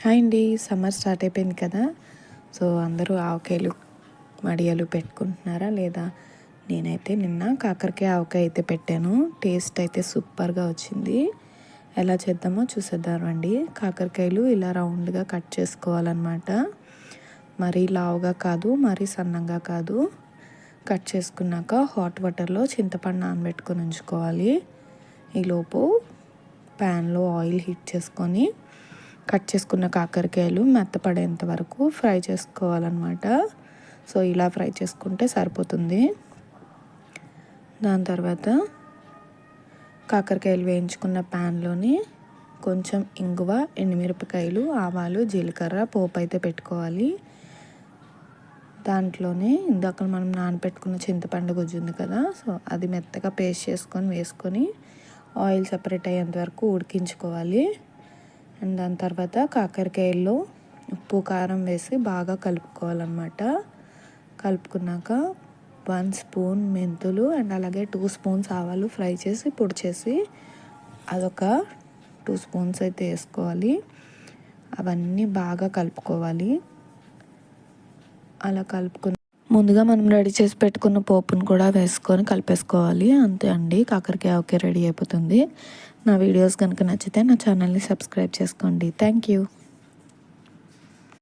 Hi అండి, summer start అయిపోయింది కదా. సో అందరూ ఆవకాయలు మడియలు పెట్టుకుంటున్నారా లేదా? నేనైతే నిన్న కాకరకాయ ఆవకాయ అయితే పెట్టాను. టేస్ట్ అయితే సూపర్గా వచ్చింది. ఎలా చేద్దామో చూసేద్దామండి. కాకరకాయలు ఇలా రౌండ్గా కట్ చేసుకోవాలన్నమాట. మరీ లావుగా కాదు, మరీ సన్నంగా కాదు. కట్ చేసుకున్నాక హాట్ వాటర్లో చింతపండు నానబెట్టుకొని ఉంచుకోవాలి. ఈలోపు ప్యాన్లో ఆయిల్ హీట్ చేసుకొని కట్ చేసుకున్న కాకరకాయలు మెత్తపడేంత వరకు ఫ్రై చేసుకోవాలన్నమాట. సో ఇలా ఫ్రై చేసుకుంటే సరిపోతుంది. దాని తర్వాత కాకరకాయలు వేయించుకున్న ప్యాన్లోని కొంచెం ఇంగువ, ఎండుమిరపకాయలు, ఆవాలు, జీలకర్ర పోపు అయితే పెట్టుకోవాలి. దాంట్లోనే ఇందాక మనం నానబెట్టుకున్న చింతపండు గుజ్జు ఉంది కదా, సో అది మెత్తగా పేస్ట్ చేసుకొని వేసుకొని ఆయిల్ సపరేట్ అయ్యేంత వరకు ఉడికించుకోవాలి. అండ్ దాని తర్వాత కాకరకాయల్లో ఉప్పు కారం వేసి బాగా కలుపుకోవాలన్నమాట. కలుపుకున్నాక 1 స్పూన్ మెంతులు అండ్ అలాగే 2 స్పూన్స్ ఆవాలు ఫ్రై చేసి పొడి చేసి అదొక 2 స్పూన్స్ అయితే వేసుకోవాలి. అవన్నీ బాగా కలుపుకోవాలి. అలా కలుపుకుని ముందుగా మనం రెడీ చేసి పెట్టుకున్న పోపును కూడా వేసుకొని కలిపేసుకోవాలి. అంతే అండి, కాకరకాయ ఓకే రెడీ అయిపోతుంది. నా వీడియోస్ కనుక నచ్చితే నా ఛానల్ని సబ్స్క్రైబ్ చేసుకోండి. Thank you.